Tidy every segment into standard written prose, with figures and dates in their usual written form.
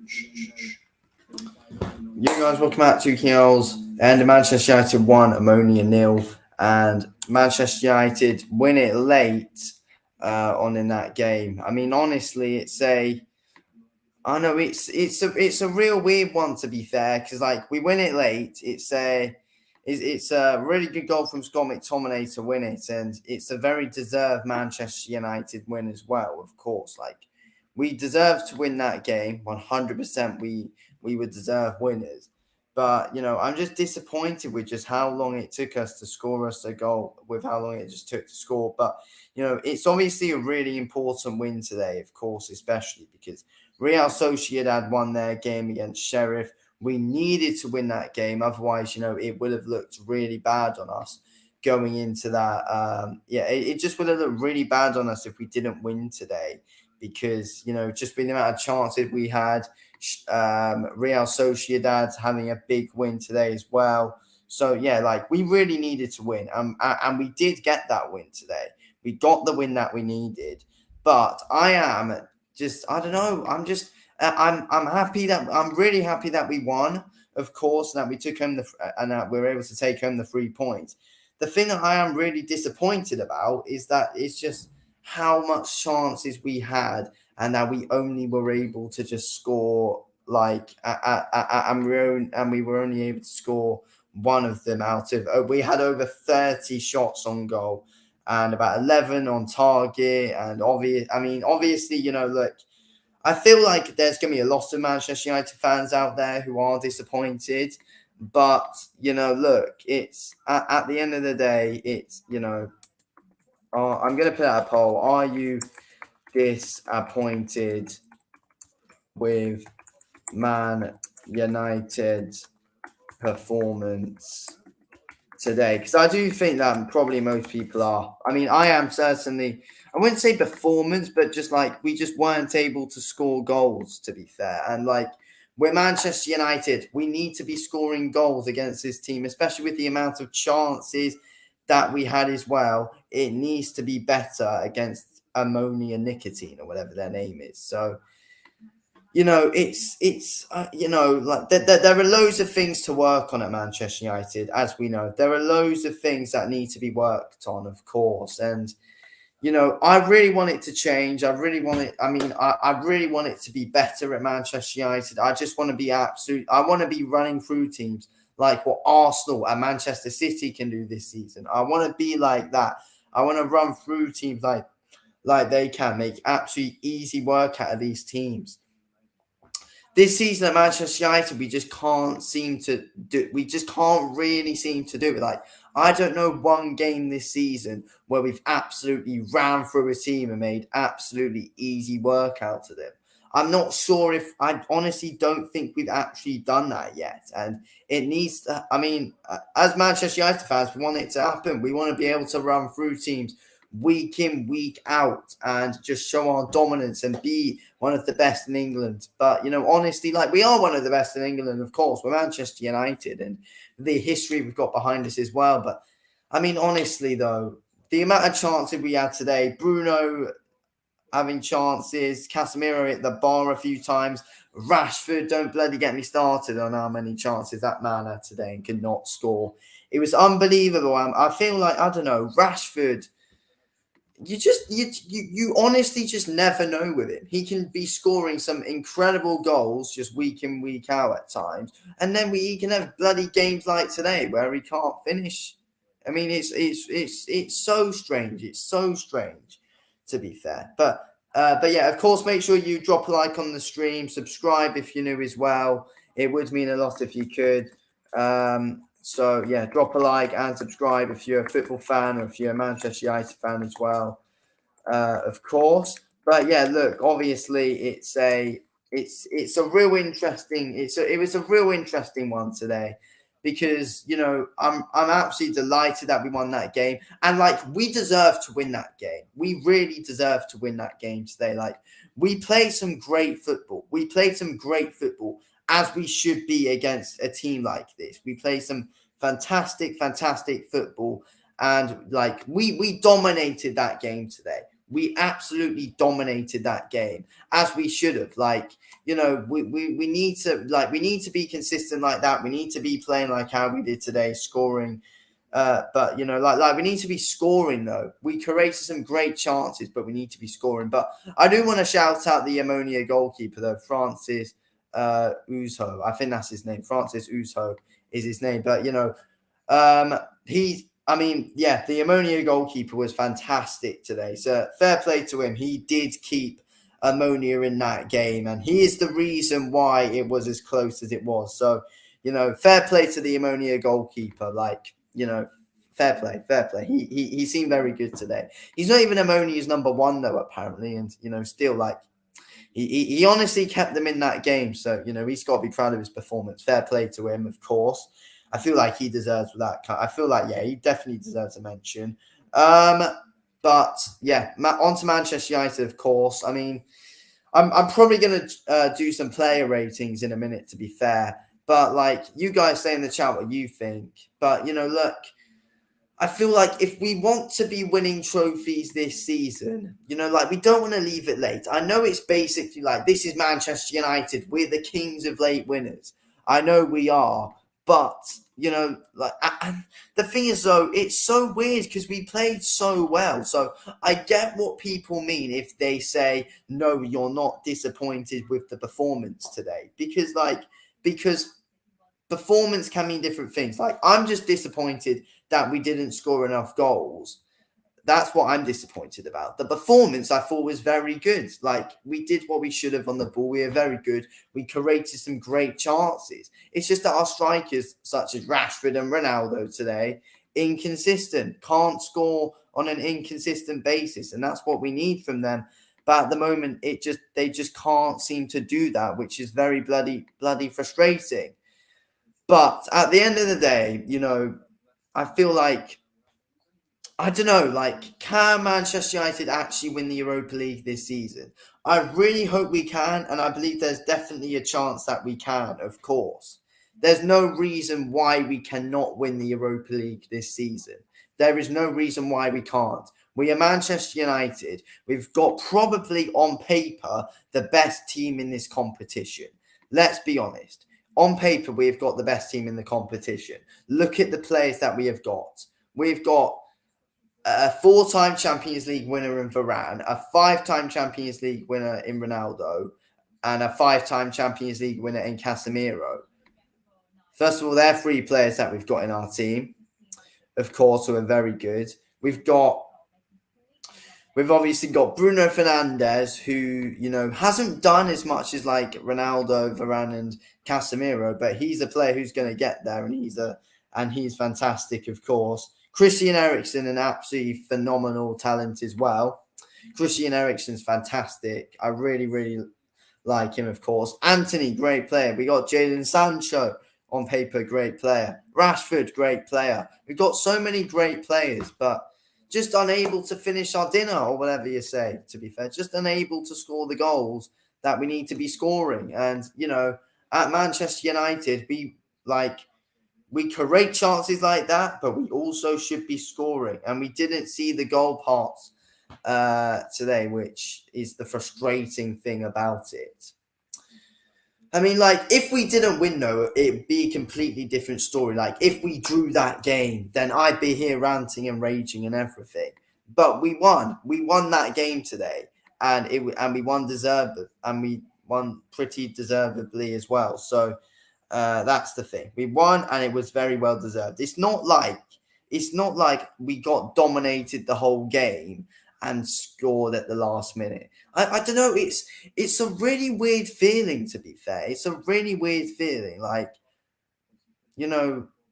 You guys, welcome back to Kings. And Manchester United won, Omonia 0, and Manchester United win it late on in that game. I mean, honestly, I know it's a real weird one, to be fair, because like we win it late. It's a really good goal from Scott McTominay to win it, and it's a very deserved Manchester United win as well. Of course, like we deserve to win that game 100%. We would deserve winners, but I'm just disappointed with just how long it took us to score us a goal, with how long it just took to score. But it's obviously a really important win today, of course, especially because Real Sociedad won their game against Sheriff. We needed to win that game. Otherwise, it would have looked really bad on us going into that. It just would have looked really bad on us if we didn't win today because, just with the amount of chances we had, Real Sociedad having a big win today as well. So, we really needed to win. And we did get that win today. We got the win that we needed. But I don't know. I'm happy I'm really happy that we won, of course, and that we took home and that we were able to take home the 3 points. The thing that I am really disappointed about is that it's just how much chances we had and that we only were able to just score and we were only able to score one of them out of we had over 30 shots on goal and about 11 on target. And obviously, look, I feel like there's going to be a lot of Manchester United fans out there who are disappointed. But, look, it's at the end of the day, it's, I'm going to put out a poll. Are you disappointed with Man United's performance today? Because I do think that probably most people are. I mean, I am certainly, I wouldn't say performance, but just like we just weren't able to score goals, to be fair. And like we're Manchester United, we need to be scoring goals against this team, especially with the amount of chances that we had as well. It needs to be better against Omonia Nicotine or whatever their name is. So, like there are loads of things to work on at Manchester United, as we know. There are loads of things that need to be worked on, of course. And, I really want it to change. I really want it. I mean, I really want it to be better at Manchester United. I just want to be I want to be running through teams like what Arsenal and Manchester City can do this season. I want to be like that. I want to run through teams like they can, make absolutely easy work out of these teams. This season at Manchester United, we just can't really seem to do it. Like, I don't know one game this season where we've absolutely ran through a team and made absolutely easy work out of them. I'm not sure I honestly don't think we've actually done that yet. And it needs to, as Manchester United fans, we want it to happen. We want to be able to run through teams week in, week out, and just show our dominance and be one of the best in England. But, honestly, like we are one of the best in England, of course. We're Manchester United and the history we've got behind us as well. But, honestly, though, the amount of chances we had today, Bruno having chances, Casemiro hit the bar a few times, Rashford, don't bloody get me started on how many chances that man had today and could not score. It was unbelievable. I feel like, I don't know, Rashford, you honestly just never know with him. He can be scoring some incredible goals just week in, week out at times. And then he can have bloody games like today where he can't finish. I mean, it's so strange. It's so strange, to be fair. But yeah, of course, make sure you drop a like on the stream, subscribe if you're new as well. It would mean a lot if you could. So, yeah, drop a like and subscribe if you're a football fan or if you're a Manchester United fan as well, of course. But, yeah, look, obviously it was a real interesting one today because, I'm absolutely delighted that we won that game. And, like, we deserve to win that game. We really deserve to win that game today. Like, we played some great football. As we should be against a team like this. We play some fantastic football. And like we dominated that game today. We absolutely dominated that game, as we should have. Like, we need to be consistent like that. We need to be playing like how we did today, scoring. But we need to be scoring though. We created some great chances, but we need to be scoring. But I do want to shout out the Omonia goalkeeper though, Francis Uzo. I think that's his name. Francis Uzo is his name. But the Omonia goalkeeper was fantastic today. So fair play to him. He did keep Omonia in that game, and he is the reason why it was as close as it was. So, fair play to the Omonia goalkeeper. Fair play. He seemed very good today. He's not even Omonia's number one though, apparently, and still he honestly kept them in that game. So he's got to be proud of his performance. Fair play to him, of course. I feel like he deserves that. I feel like he definitely deserves a mention. But yeah, on to Manchester United, of course. I mean, I'm probably going to do some player ratings in a minute, to be fair. But you guys say in the chat what you think. But look, I feel like if we want to be winning trophies this season, we don't want to leave it late. I know it's basically this is Manchester United. We're the kings of late winners. I know we are. But, and the thing is, though, it's so weird because we played so well. So I get what people mean if they say, no, you're not disappointed with the performance today. Because performance can mean different things. I'm just disappointed that we didn't score enough goals. That's what I'm disappointed about. The performance, I thought, was very good. We did what we should have on the ball. We were very good. We created some great chances. It's just that our strikers, such as Rashford and Ronaldo today, inconsistent. Can't score on an inconsistent basis. And that's what we need from them. But at the moment, they just can't seem to do that, which is very bloody frustrating. But at the end of the day, I feel like, I don't know, can Manchester United actually win the Europa League this season? I really hope we can, and I believe there's definitely a chance that we can, of course. There's no reason why we cannot win the Europa League this season. There is no reason why we can't. We are Manchester United. We've got probably on paper the best team in this competition. Let's be honest. On paper, we've got the best team in the competition. Look at the players that we have got. We've got a 4-time Champions League winner in Varane, a 5-time Champions League winner in Ronaldo, and a 5-time Champions League winner in Casemiro. First of all, they're 3 players that we've got in our team, of course, who are very good. We've obviously got Bruno Fernandes, who, hasn't done as much as Ronaldo, Varane, and Casemiro, but he's a player who's going to get there, and he's fantastic, of course. Christian Eriksen, an absolutely phenomenal talent as well. Christian Eriksen's fantastic. I really, really like him, of course. Anthony, great player. We got Jadon Sancho, on paper, great player. Rashford, great player. We've got so many great players, but just unable to finish our dinner, or whatever you say, to be fair. Just unable to score the goals that we need to be scoring. And, at Manchester United, we create chances like that, but we also should be scoring. And we didn't see the goal parts today, which is the frustrating thing about it. I mean, if we didn't win, though, it'd be a completely different story. If we drew that game, then I'd be here ranting and raging and everything. But we won. We won that game today, and we won pretty deservedly as well. So that's the thing. We won, and it was very well deserved. It's not like we got dominated the whole game and scored at the last minute. I don't know. It's a really weird feeling, to be fair. It's a really weird feeling.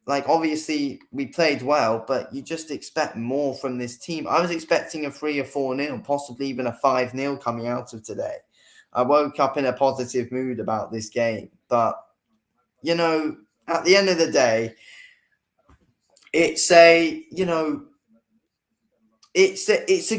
Obviously we played well, but you just expect more from this team. I was expecting a 3 or 4-0, possibly even a 5-0 coming out of today. I woke up in a positive mood about this game, but at the end of the day, it's a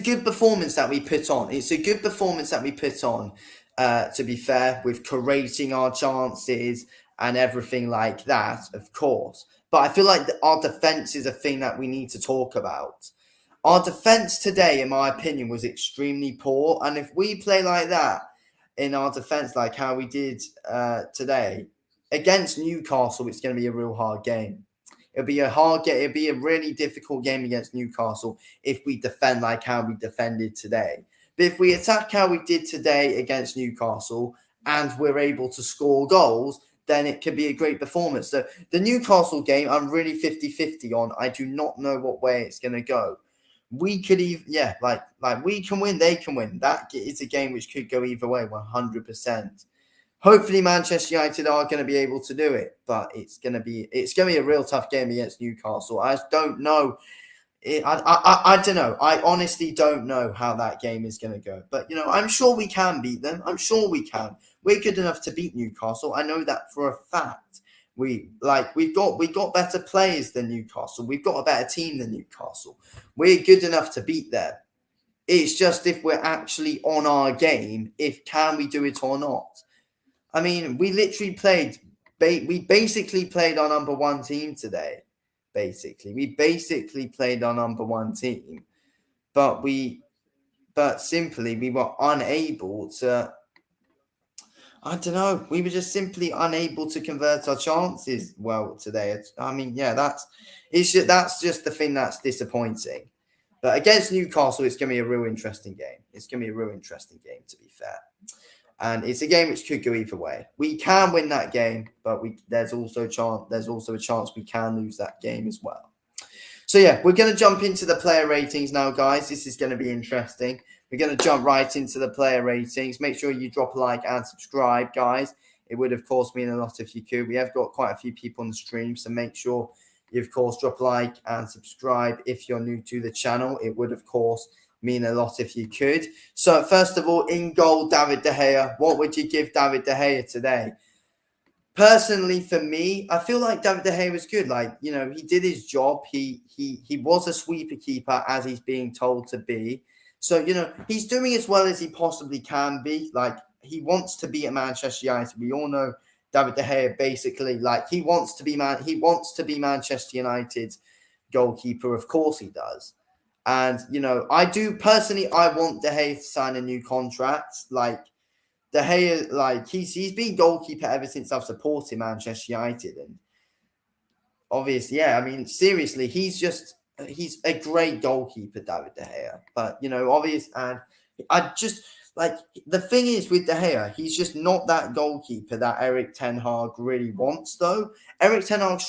good performance that we put on. It's a good performance that we put on, to be fair, with creating our chances and everything like that, of course. But I feel like our defense is a thing that we need to talk about. Our defense today, in my opinion, was extremely poor. And if we play like that in our defense, like how we did today against Newcastle, it's going to be a real hard game. It'll be a hard game. It'll be a really difficult game against Newcastle if we defend like how we defended today. But if we attack how we did today against Newcastle and we're able to score goals, then it could be a great performance. So the Newcastle game, I'm really 50-50 on. I do not know what way it's going to go. We could even, like we can win, they can win. That is a game which could go either way, 100%. Hopefully, Manchester United are going to be able to do it, but it's going to be a real tough game against Newcastle. I just don't know. I don't know. I honestly don't know how that game is going to go. But I'm sure we can beat them. I'm sure we can. We're good enough to beat Newcastle. I know that for a fact. We've got better players than Newcastle. We've got a better team than Newcastle. We're good enough to beat them. It's just if we're actually on our game, can we do it or not? I mean, we literally played. We basically played our number one team today. We basically played our number one team, but simply we were unable to. I don't know. We were just simply unable to convert our chances well today. I mean, that's just the thing that's disappointing. But against Newcastle, it's going to be a real interesting game. It's going to be a real interesting game, to be fair. And it's a game which could go either way. We can win that game, but there's also a chance we can lose that game as well. So we're going to jump into the player ratings now, guys. This is going to be interesting. We're going to jump right into the player ratings. Make sure you drop a like and subscribe, guys. It would, of course, mean a lot if you could. We have got quite a few people on the stream, so make sure you, of course, drop a like and subscribe if you're new to the channel. It would, of course, mean a lot if you could. So, first of all, in goal, David De Gea. What would you give David De Gea today? Personally, for me, I feel like David De Gea was good. He did his job. He was a sweeper keeper, as he's being told to be. So, he's doing as well as he possibly can be. He wants to be at Manchester United. We all know David De Gea basically, he wants to be Manchester United's goalkeeper. Of course he does. And, I do personally, I want De Gea to sign a new contract. De Gea, he's been goalkeeper ever since I've supported Manchester United. And obviously, I mean, seriously, he's a great goalkeeper, David De Gea. But, obvious, and I just, the thing is with De Gea, he's just not that goalkeeper that Erik Ten Hag really wants, though. Erik Ten Hag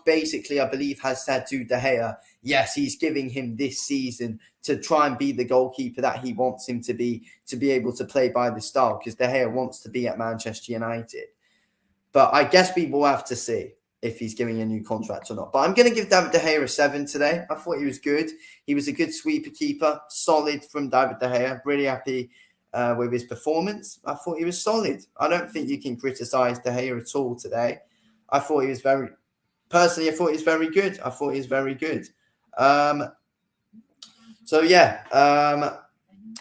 basically, I believe, has said to De Gea, yes, he's giving him this season to try and be the goalkeeper that he wants him to be able to play by the style, because De Gea wants to be at Manchester United. But I guess we will have to see if he's giving a new contract or not. But I'm going to give David De Gea a 7 today. I thought he was good. He was a good sweeper keeper, solid from David De Gea. Really happy with his performance. I thought he was solid. I don't think you can criticize De Gea at all today. I thought he was very good.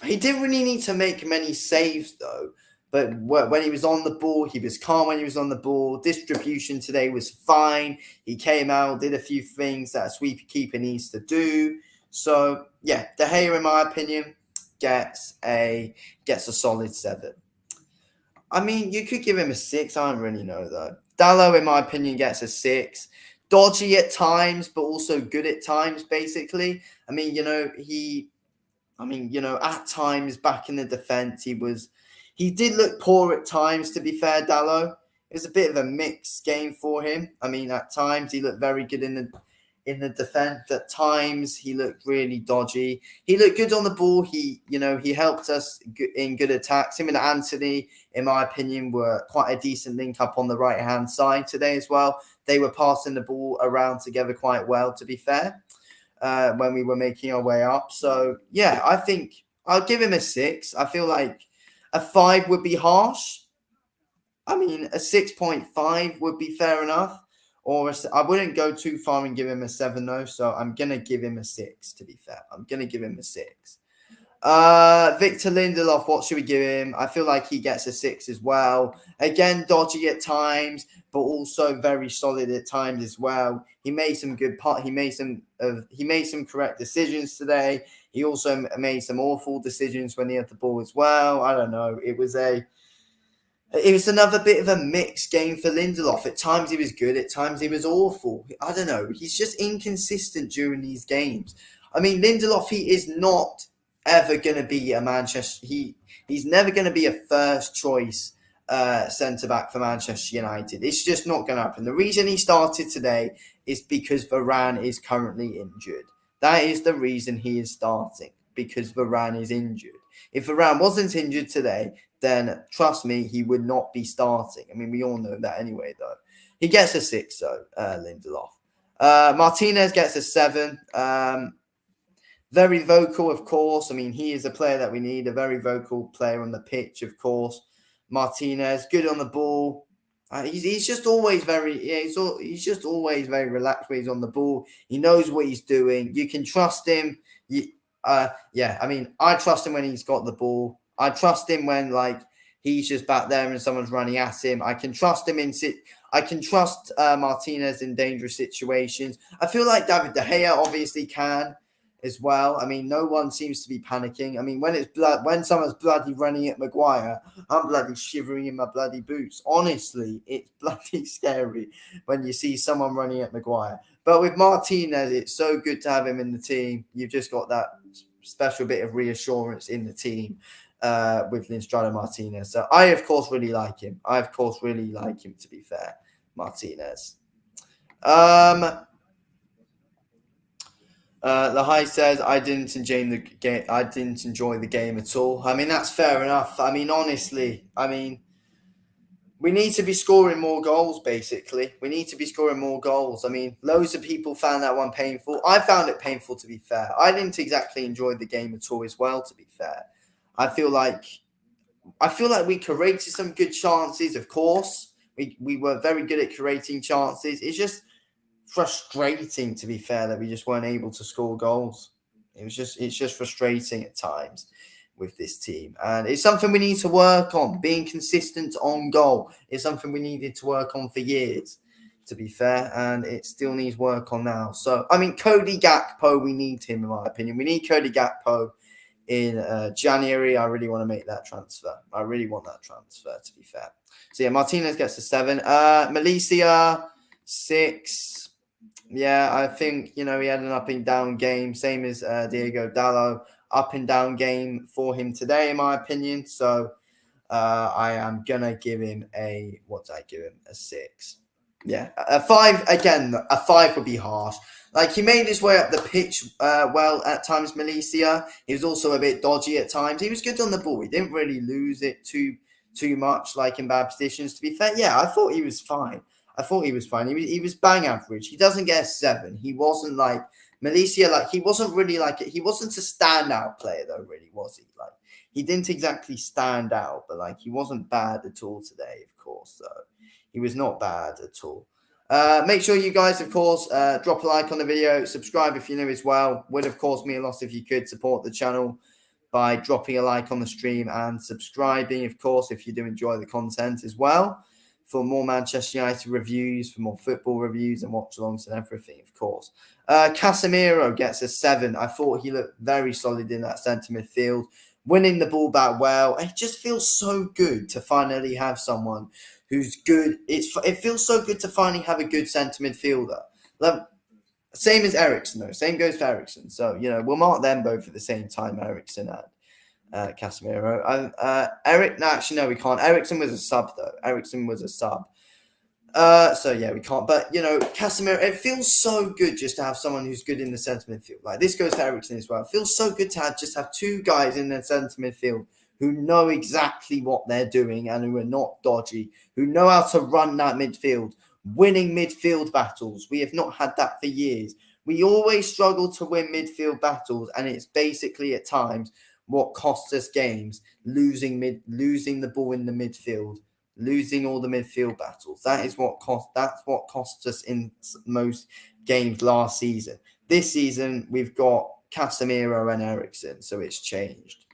He didn't really need to make many saves, though. But when he was on the ball, he was calm when he was on the ball. Distribution today was fine. He came out, did a few things that a sweeper keeper needs to do. So, De Gea, in my opinion, gets a solid 7. I mean, you could give him a 6. I don't really know, though. Dalot, in my opinion, gets a 6. Dodgy at times, but also good at times, basically. I mean, at times back in the defense, he did look poor at times, to be fair, Dalot. It was a bit of a mixed game for him. I mean, at times he looked very good in the defense. At times he looked really dodgy. He looked good on the ball. He helped us in good attacks. Him and Anthony, in my opinion, were quite a decent link up on the right-hand side today as well. They were passing the ball around together quite well, to be fair, when we were making our way up. So, I think I'll give him a 6. I feel like a 5 would be harsh. I mean, a 6.5 would be fair enough. I wouldn't go too far and give him a 7, though. So I'm going to give him a 6, to be fair. I'm going to give him a 6. Victor Lindelof, what should we give him? I feel like he gets a 6 as well. Again, dodgy at times, but also very solid at times as well. He made some good he made some correct decisions today. He also made some awful decisions when he had the ball as well. I don't know. It was another bit of a mixed game for Lindelof. At times he was good, at times he was awful. I don't know. He's just inconsistent during these games. I mean, Lindelof, he is not ever going to be a Manchester. He's never going to be a first choice centre back for Manchester United. It's just not going to happen. The reason he started today is because Varane is currently injured. That is the reason he is starting, because Varane is injured. If Varane wasn't injured today, then trust me, he would not be starting. I mean, we all know that anyway, though. He gets a 6, though, Lindelof. Martinez gets a 7. Very vocal, of course. I mean, he is a player that we need, a very vocal player on the pitch, of course. Martinez, good on the ball. He's just always he's just always very relaxed when he's on the ball. He knows what he's doing. You can trust him. I mean, I trust him when he's got the ball. I trust him when he's just back there and someone's running at him. I can trust him I can trust Martinez in dangerous situations. I feel like David De Gea obviously can as well. I mean, no one seems to be panicking. I mean, when someone's bloody running at Maguire, I'm bloody shivering in my bloody boots. Honestly, it's bloody scary when you see someone running at Maguire. But with Martinez, it's so good to have him in the team. You've just got that special bit of reassurance in the team with Linstrada Martinez. So I, of course, really like him. To be fair, Martinez. The High says, I didn't enjoy the game at all. I mean, that's fair enough. I mean, honestly, we need to be scoring more goals, basically. We need to be scoring more goals. I mean, loads of people found that one painful. I found it painful, to be fair. I didn't exactly enjoy the game at all as well, to be fair. I feel like we created some good chances, of course. We were very good at creating chances. It's just frustrating, to be fair, that we just weren't able to score goals. It's just frustrating at times with this team, and it's something we need to work on. Being consistent on goal is something we needed to work on for years, to be fair, and it still needs work on now. So, I mean, Cody Gakpo, we need him, in my opinion. We need Cody Gakpo in January. I really want to make that transfer. I really want that transfer, to be fair. So, yeah, Martinez gets a 7. Malaysia, 6. Yeah, I think, he had an up and down game, same as Diego Dallo. Up and down game for him today, in my opinion. So I am going to give him a 6. Yeah, a 5. Again, a 5 would be harsh. He made his way up the pitch well at times, Malaysia. He was also a bit dodgy at times. He was good on the ball. He didn't really lose it too much, in bad positions. To be fair, yeah, I thought he was fine. He was bang average. He doesn't get a 7. He wasn't Malaysia, he wasn't really he wasn't a standout player though, really, was he? He didn't exactly stand out, but he wasn't bad at all today, of course. So he was not bad at all. Make sure you guys, of course, drop a like on the video, subscribe if you're new as well. Would, of course, mean a lot if you could support the channel by dropping a like on the stream and subscribing, of course, if you do enjoy the content as well. For more Manchester United reviews, for more football reviews and watch-alongs and everything, of course. Casemiro gets a 7. I thought he looked very solid in that centre midfield, winning the ball back well. It just feels so good to finally have someone who's good. It feels so good to finally have a good centre midfielder. Same as Eriksen, though. Same goes for Eriksen. So, we'll mark them both at the same time, Eriksen and Casemiro. No, we can't. Eriksen was a sub, though. So, yeah, we can't. But, Casemiro, it feels so good just to have someone who's good in the centre midfield. This goes for Eriksen as well. It feels so good to have 2 guys in the centre midfield who know exactly what they're doing and who are not dodgy, who know how to run that midfield, winning midfield battles. We have not had that for years. We always struggle to win midfield battles, and it's basically at times what costs us games, losing the ball in the midfield, losing all the midfield battles. That's what cost us in most games last season. This season, we've got Casemiro and Eriksen, so it's changed.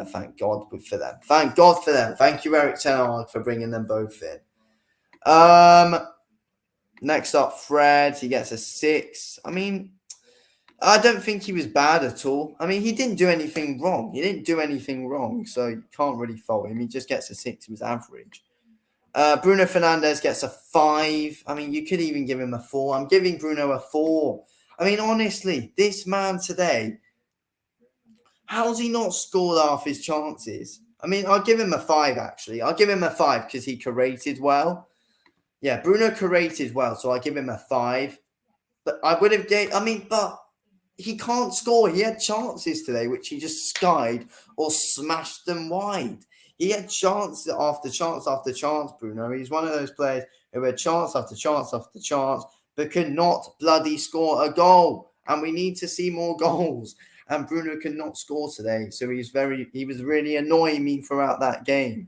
Thank God for them. Thank God for them. Thank you, Erik Ten Hag, for bringing them both in. Next up, Fred. He gets a 6. I mean, I don't think he was bad at all. I mean, he didn't do anything wrong. So you can't really fault him. He just gets a 6. He was average. Bruno Fernandes gets a 5. I mean, you could even give him a 4. I'm giving Bruno a 4. I mean, honestly, this man today, how's he not scored half his chances? I mean, I'll give him a 5, actually. I'll give him a 5 because he created well. Yeah, Bruno created well, so I give him a 5. But I would have but he can't score. He had chances today, which he just skied or smashed them wide. He had chance after chance after chance, Bruno. He's one of those players who had chance after chance after chance, but could not bloody score a goal. And we need to see more goals. And Bruno could not score today. So he was really annoying me throughout that game.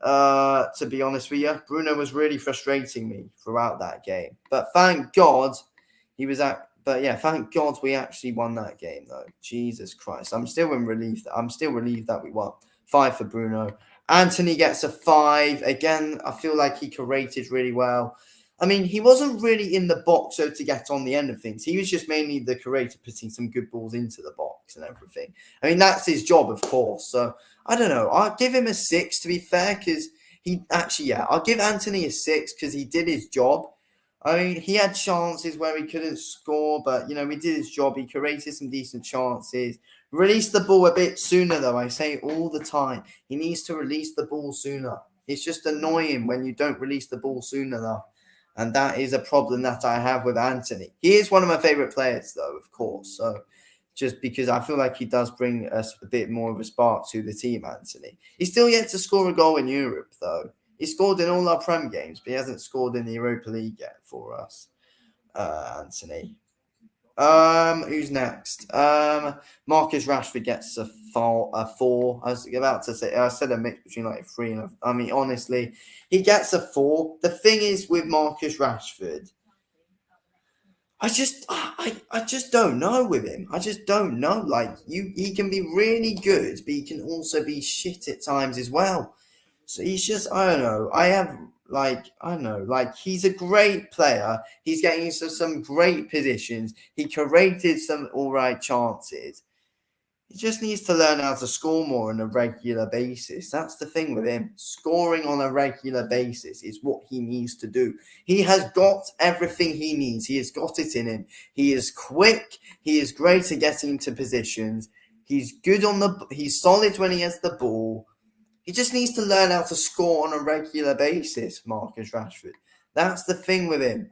To be honest with you, Bruno was really frustrating me throughout that game. But thank God thank God we actually won that game, though. Jesus Christ. I'm still relieved that we won. 5 for Bruno. Anthony gets a 5. Again, I feel like he created really well. I mean, he wasn't really in the box so to get on the end of things. He was just mainly the creator, putting some good balls into the box and everything. I mean, that's his job, of course. So, I don't know. I'll give him a 6, to be fair, because I'll give Anthony a 6 because he did his job. I mean, he had chances where he couldn't score, but, he did his job. He created some decent chances. Release the ball a bit sooner, though. I say it all the time. He needs to release the ball sooner. It's just annoying when you don't release the ball soon enough. And that is a problem that I have with Anthony. He is one of my favourite players, though, of course. So, just because I feel like he does bring us a bit more of a spark to the team, Anthony. He's still yet to score a goal in Europe, though. He scored in all our Prem games, but he hasn't scored in the Europa League yet for us, Anthony. Who's next? Marcus Rashford gets a 4. I was about to say, I said a mix between like 3 and I mean, honestly, he gets a 4. The thing is with Marcus Rashford, I just don't know with him. I just don't know. Like he can be really good, but he can also be shit at times as well. So he's just, I don't know. He's a great player. He's getting into some great positions. He created some all right chances. He just needs to learn how to score more on a regular basis. That's the thing with him. Scoring on a regular basis is what he needs to do. He has got everything he needs. He has got it in him. He is quick. He is great at getting into positions. He's solid when he has the ball. He just needs to learn how to score on a regular basis, Marcus Rashford. That's the thing with him.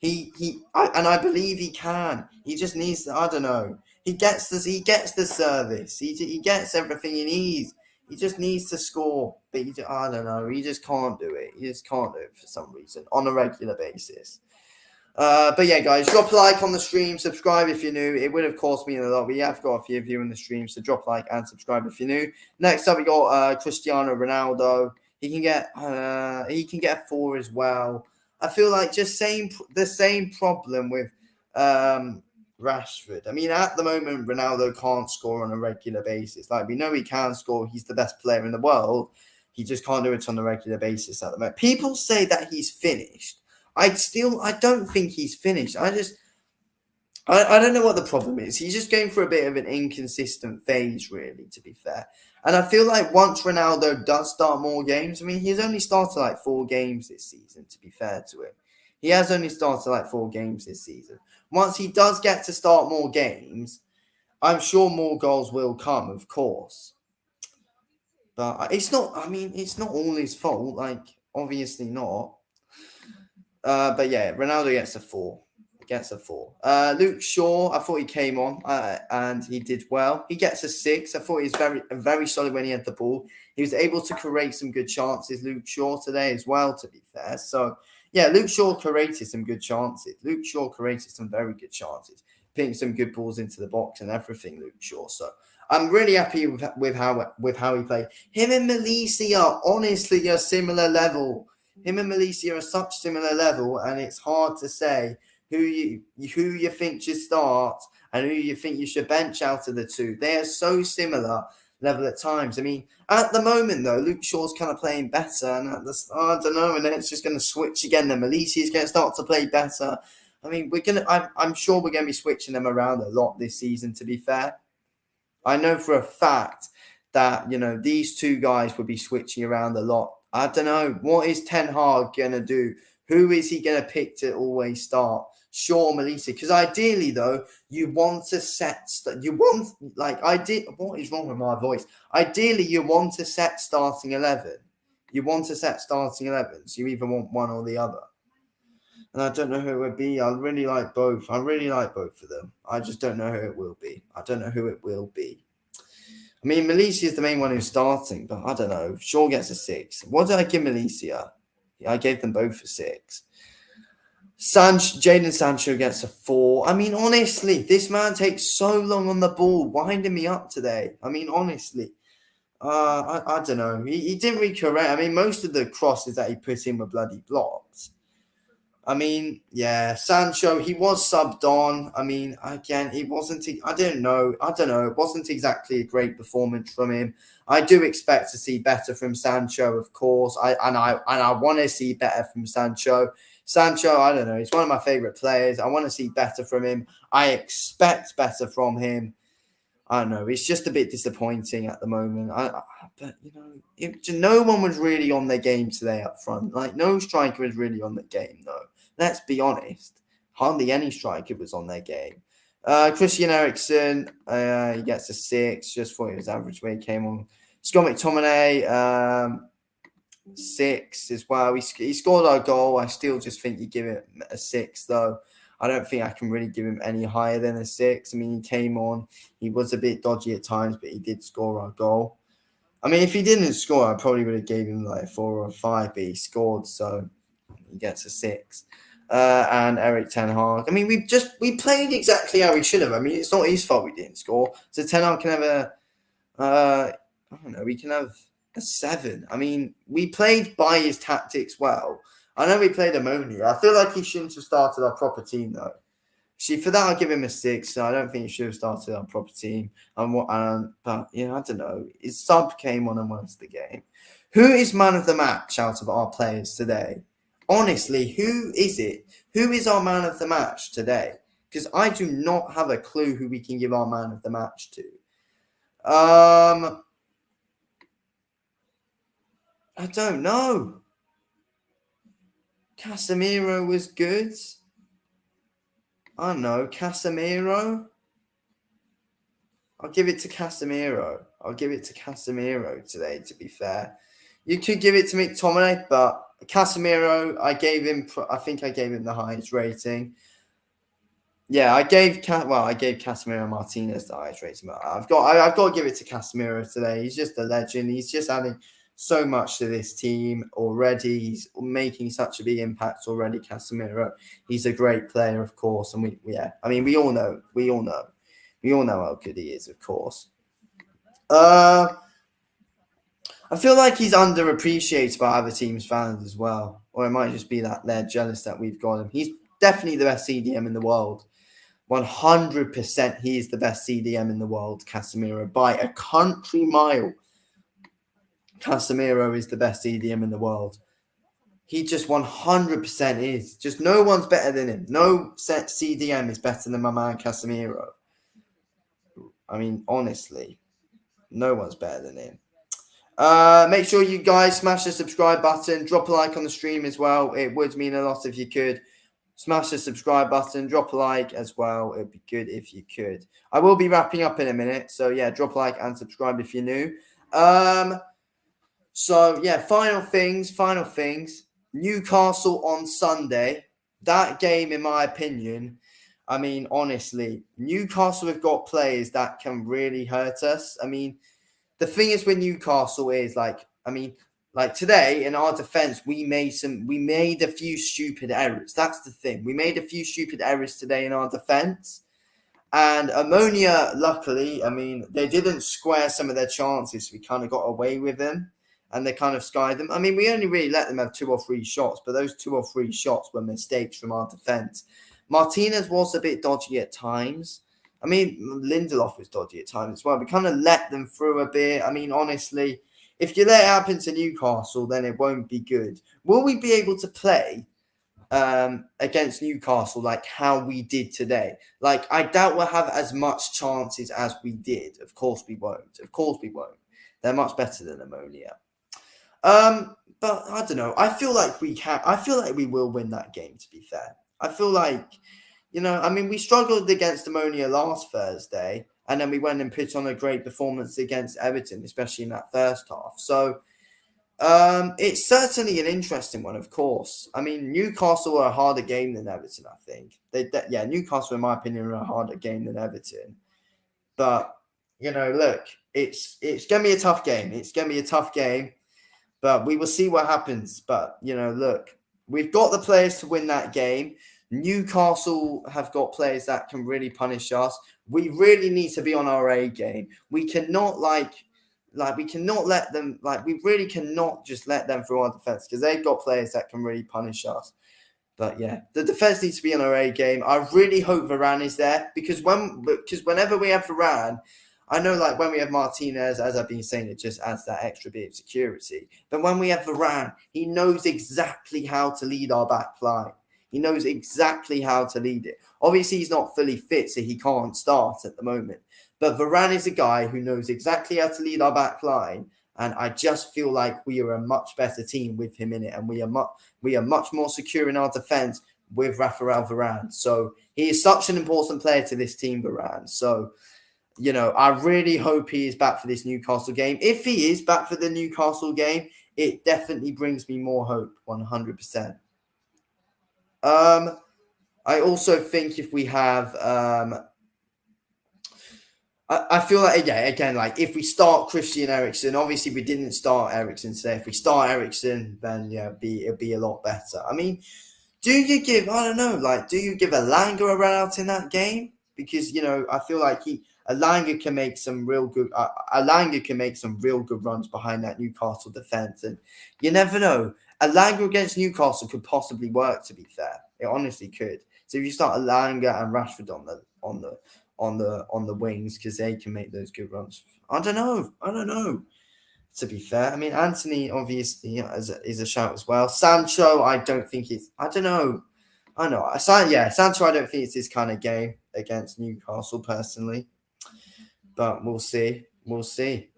I believe he can. He just needs to, I don't know. He gets the service. He gets everything he needs. He just needs to score. But I don't know. He just can't do it. He just can't do it for some reason on a regular basis. But yeah, guys, drop a like on the stream, subscribe if you're new. It would have cost me a lot. We have got a few of you in the stream, so drop a like and subscribe if you're new. Next up, we got Cristiano Ronaldo. He can get a 4 as well. I feel like just the same problem with Rashford. I mean, at the moment, Ronaldo can't score on a regular basis. Like, we know he can score. He's the best player in the world. He just can't do it on a regular basis at the moment. People say that he's finished. I don't think he's finished. I don't know what the problem is. He's just going through a bit of an inconsistent phase, really, to be fair. And I feel like once Ronaldo does start more games, I mean, he's only started like 4 games this season, to be fair to him. He has only started like 4 games this season. Once he does get to start more games, I'm sure more goals will come, of course. But it's not all his fault. Like, obviously not. But yeah, Ronaldo gets a 4. Luke Shaw, I thought he came on and he did well. He gets a 6. I thought he was very solid when he had the ball. He was able to create some good chances, Luke Shaw, today as well, to be fair. So, yeah, Luke Shaw created some good chances. Luke Shaw created some very good chances, putting some good balls into the box and everything, Luke Shaw. So, I'm really happy with how he played. Him and Malaysia, honestly, are similar level. Him and Malaysia are such similar level, and it's hard to say who you think should start and who you think you should bench out of the two. They are so similar level at times. I mean, at the moment though, Luke Shaw's kind of playing better, and I don't know, and then it's just going to switch again. Then Malisi's going to start to play better. I mean, I'm sure we're going to be switching them around a lot this season. To be fair, I know for a fact that these two guys will be switching around a lot. I don't know, what is Ten Hag going to do? Who is he going to pick to always start? Shaw, Melissa? Because ideally, though, you want to set. What is wrong with my voice? Ideally, you want to set starting 11. You want to set starting 11. So you either want one or the other. And I don't know who it would be. I really like both. I really like both of them. I just don't know who it will be. I don't know who it will be. I mean, Melissa is the main one who's starting, but I don't know. Shaw gets a 6. What did I give Melissa? I gave them both a 6. Jadon Sancho gets a 4. I mean, honestly, this man takes so long on the ball, winding me up today. I mean, honestly, I don't know. He didn't really correct. I mean, most of the crosses that he put in were bloody blocked. I mean, yeah, Sancho, he was subbed on. I mean, again, it wasn't, I don't know. It wasn't exactly a great performance from him. I do expect to see better from Sancho, of course. I want to see better from Sancho. Sancho, I don't know. He's one of my favorite players. I want to see better from him. I expect better from him. I don't know. It's just a bit disappointing at the moment. But no one was really on their game today up front. Like, no striker was really on the game, though. Let's be honest. Hardly any striker was on their game. Christian Eriksen, he gets a 6. Just thought it was average where he came on. Scott McTominay, 6 as well. He scored our goal. I still just think you give it a 6, though. I don't think I can really give him any higher than a 6. I mean, he came on. He was a bit dodgy at times, but he did score our goal. I mean, if he didn't score, I probably would have gave him like a 4 or a 5, but he scored, so he gets a 6. And Eric Ten Hag. I mean, we played exactly how we should have. I mean, it's not his fault we didn't score. So Ten Hag can have I don't know, we can have a 7. I mean, we played by his tactics well. I know we played Omonia. I feel like he shouldn't have started our proper team, though. See, for that, I'll give him a 6. So I don't think he should have started our proper team. But, I don't know. His sub came on and won us the game. Who is man of the match out of our players today? Honestly, who is it? Who is our man of the match today? Because I do not have a clue who we can give our man of the match to. I don't know. Casemiro was good. I don't know. Casemiro? I'll give it to Casemiro. Today, to be fair. You could give it to McTominay, but Casemiro, I think I gave him the highest rating. Yeah, I gave Casemiro Martinez the highest rating, but I've got to give it to Casemiro today. He's just a legend. He's just adding so much to this team already. He's making such a big impact already, Casemiro. He's a great player, of course, and we all know how good he is, of course. I feel like he's underappreciated by other teams' fans as well, or it might just be that they're jealous that we've got him. He's definitely the best CDM in the world. 100% he is the best CDM in the world, Casemiro, by a country mile. Casemiro is the best CDM in the world. He just 100% is. Just no one's better than him. No set CDM is better than my man Casemiro. I mean, honestly, no one's better than him. Make sure you guys smash the subscribe button. Drop a like on the stream as well. It would mean a lot if you could. Smash the subscribe button. Drop a like as well. It would be good if you could. I will be wrapping up in a minute. So, yeah, drop a like and subscribe if you're new. So, yeah, final things. Newcastle on Sunday. That game, in my opinion, I mean, honestly, Newcastle have got players that can really hurt us. I mean, the thing is with Newcastle is like today in our defense, we made a few stupid errors. That's the thing. We made a few stupid errors today in our defense. And Omonia, luckily, I mean, they didn't square some of their chances. So we kind of got away with them and they kind of skied them. I mean, we only really let them have 2 or 3 shots, but those 2 or 3 shots were mistakes from our defense. Martinez was a bit dodgy at times. I mean, Lindelof was dodgy at times as well. We kind of let them through a bit. I mean, honestly, if you let it happen to Newcastle, then it won't be good. Will we be able to play against Newcastle like how we did today? Like, I doubt we'll have as much chances as we did. Of course we won't. Of course we won't. They're much better than Omonia. But I don't know. I feel like we can. I feel like we will win that game. To be fair, I feel like, I mean, we struggled against Omonia last Thursday, and then we went and put on a great performance against Everton, especially in that first half. So, it's certainly an interesting one, of course. I mean, Newcastle are a harder game than Everton. I think Newcastle, in my opinion, are a harder game than Everton. But look, it's gonna be a tough game. It's gonna be a tough game. But we will see what happens. But, look, we've got the players to win that game. Newcastle have got players that can really punish us. We really need to be on our A game. We cannot, we cannot let them, we really cannot just let them through our defense, because they've got players that can really punish us. But yeah, the defense needs to be on our A game. I really hope Varane is there, because whenever we have Varane, I know, when we have Martinez, as I've been saying, it just adds that extra bit of security. But when we have Varane, he knows exactly how to lead our back line. He knows exactly how to lead it. Obviously, he's not fully fit, so he can't start at the moment. But Varane is a guy who knows exactly how to lead our back line. And I just feel like we are a much better team with him in it. And we are much more secure in our defense with Raphael Varane. So he is such an important player to this team, Varane. So, I really hope he is back for this Newcastle game. If he is back for the Newcastle game, it definitely brings me more hope, 100%. I also think if we have, I feel like, again, if we start Christian Eriksen, obviously we didn't start Eriksen today. If we start Eriksen, then it'll be a lot better. I mean, do you give Elanga a run out in that game? Because, I feel like Elanga can make some real good runs behind that Newcastle defense, and you never know. Elanga against Newcastle could possibly work, to be fair. It honestly could. So if you start Elanga and Rashford on the wings, because they can make those good runs. I don't know. To be fair, I mean, Anthony obviously is a shout as well. Sancho, I don't think it's. I don't know. Sancho, I don't think it's his kind of game against Newcastle personally. But we'll see. We will see.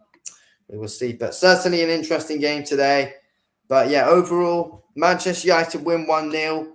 But certainly an interesting game today. But yeah, overall, Manchester United win 1-0.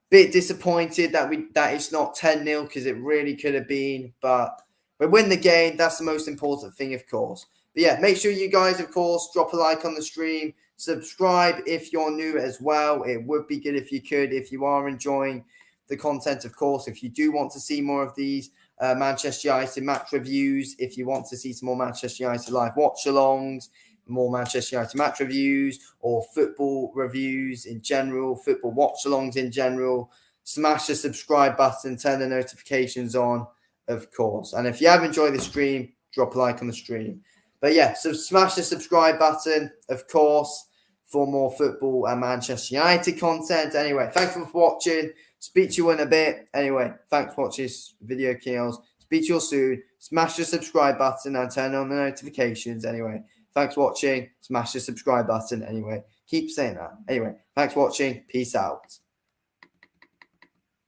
Bit disappointed that it's not 10-0, because it really could have been. But we win the game. That's the most important thing, of course. But yeah, make sure you guys, of course, drop a like on the stream. Subscribe if you're new as well. It would be good if you could, if you are enjoying the content, of course. If you do want to see more of these Manchester United match reviews, if you want to see some more Manchester United live watch-alongs, more Manchester United match reviews, or football reviews in general, football watch-alongs in general, smash the subscribe button, turn the notifications on, of course. And if you have enjoyed the stream, drop a like on the stream. But yeah, so smash the subscribe button, of course, for more football and Manchester United content. Anyway, thanks for watching. Speak to you in a bit. Anyway, thanks for watching this video, Keels. Speak to you all soon. Smash the subscribe button and turn on the notifications. Anyway, thanks for watching. Smash the subscribe button. Anyway, keep saying that. Anyway, thanks for watching. Peace out.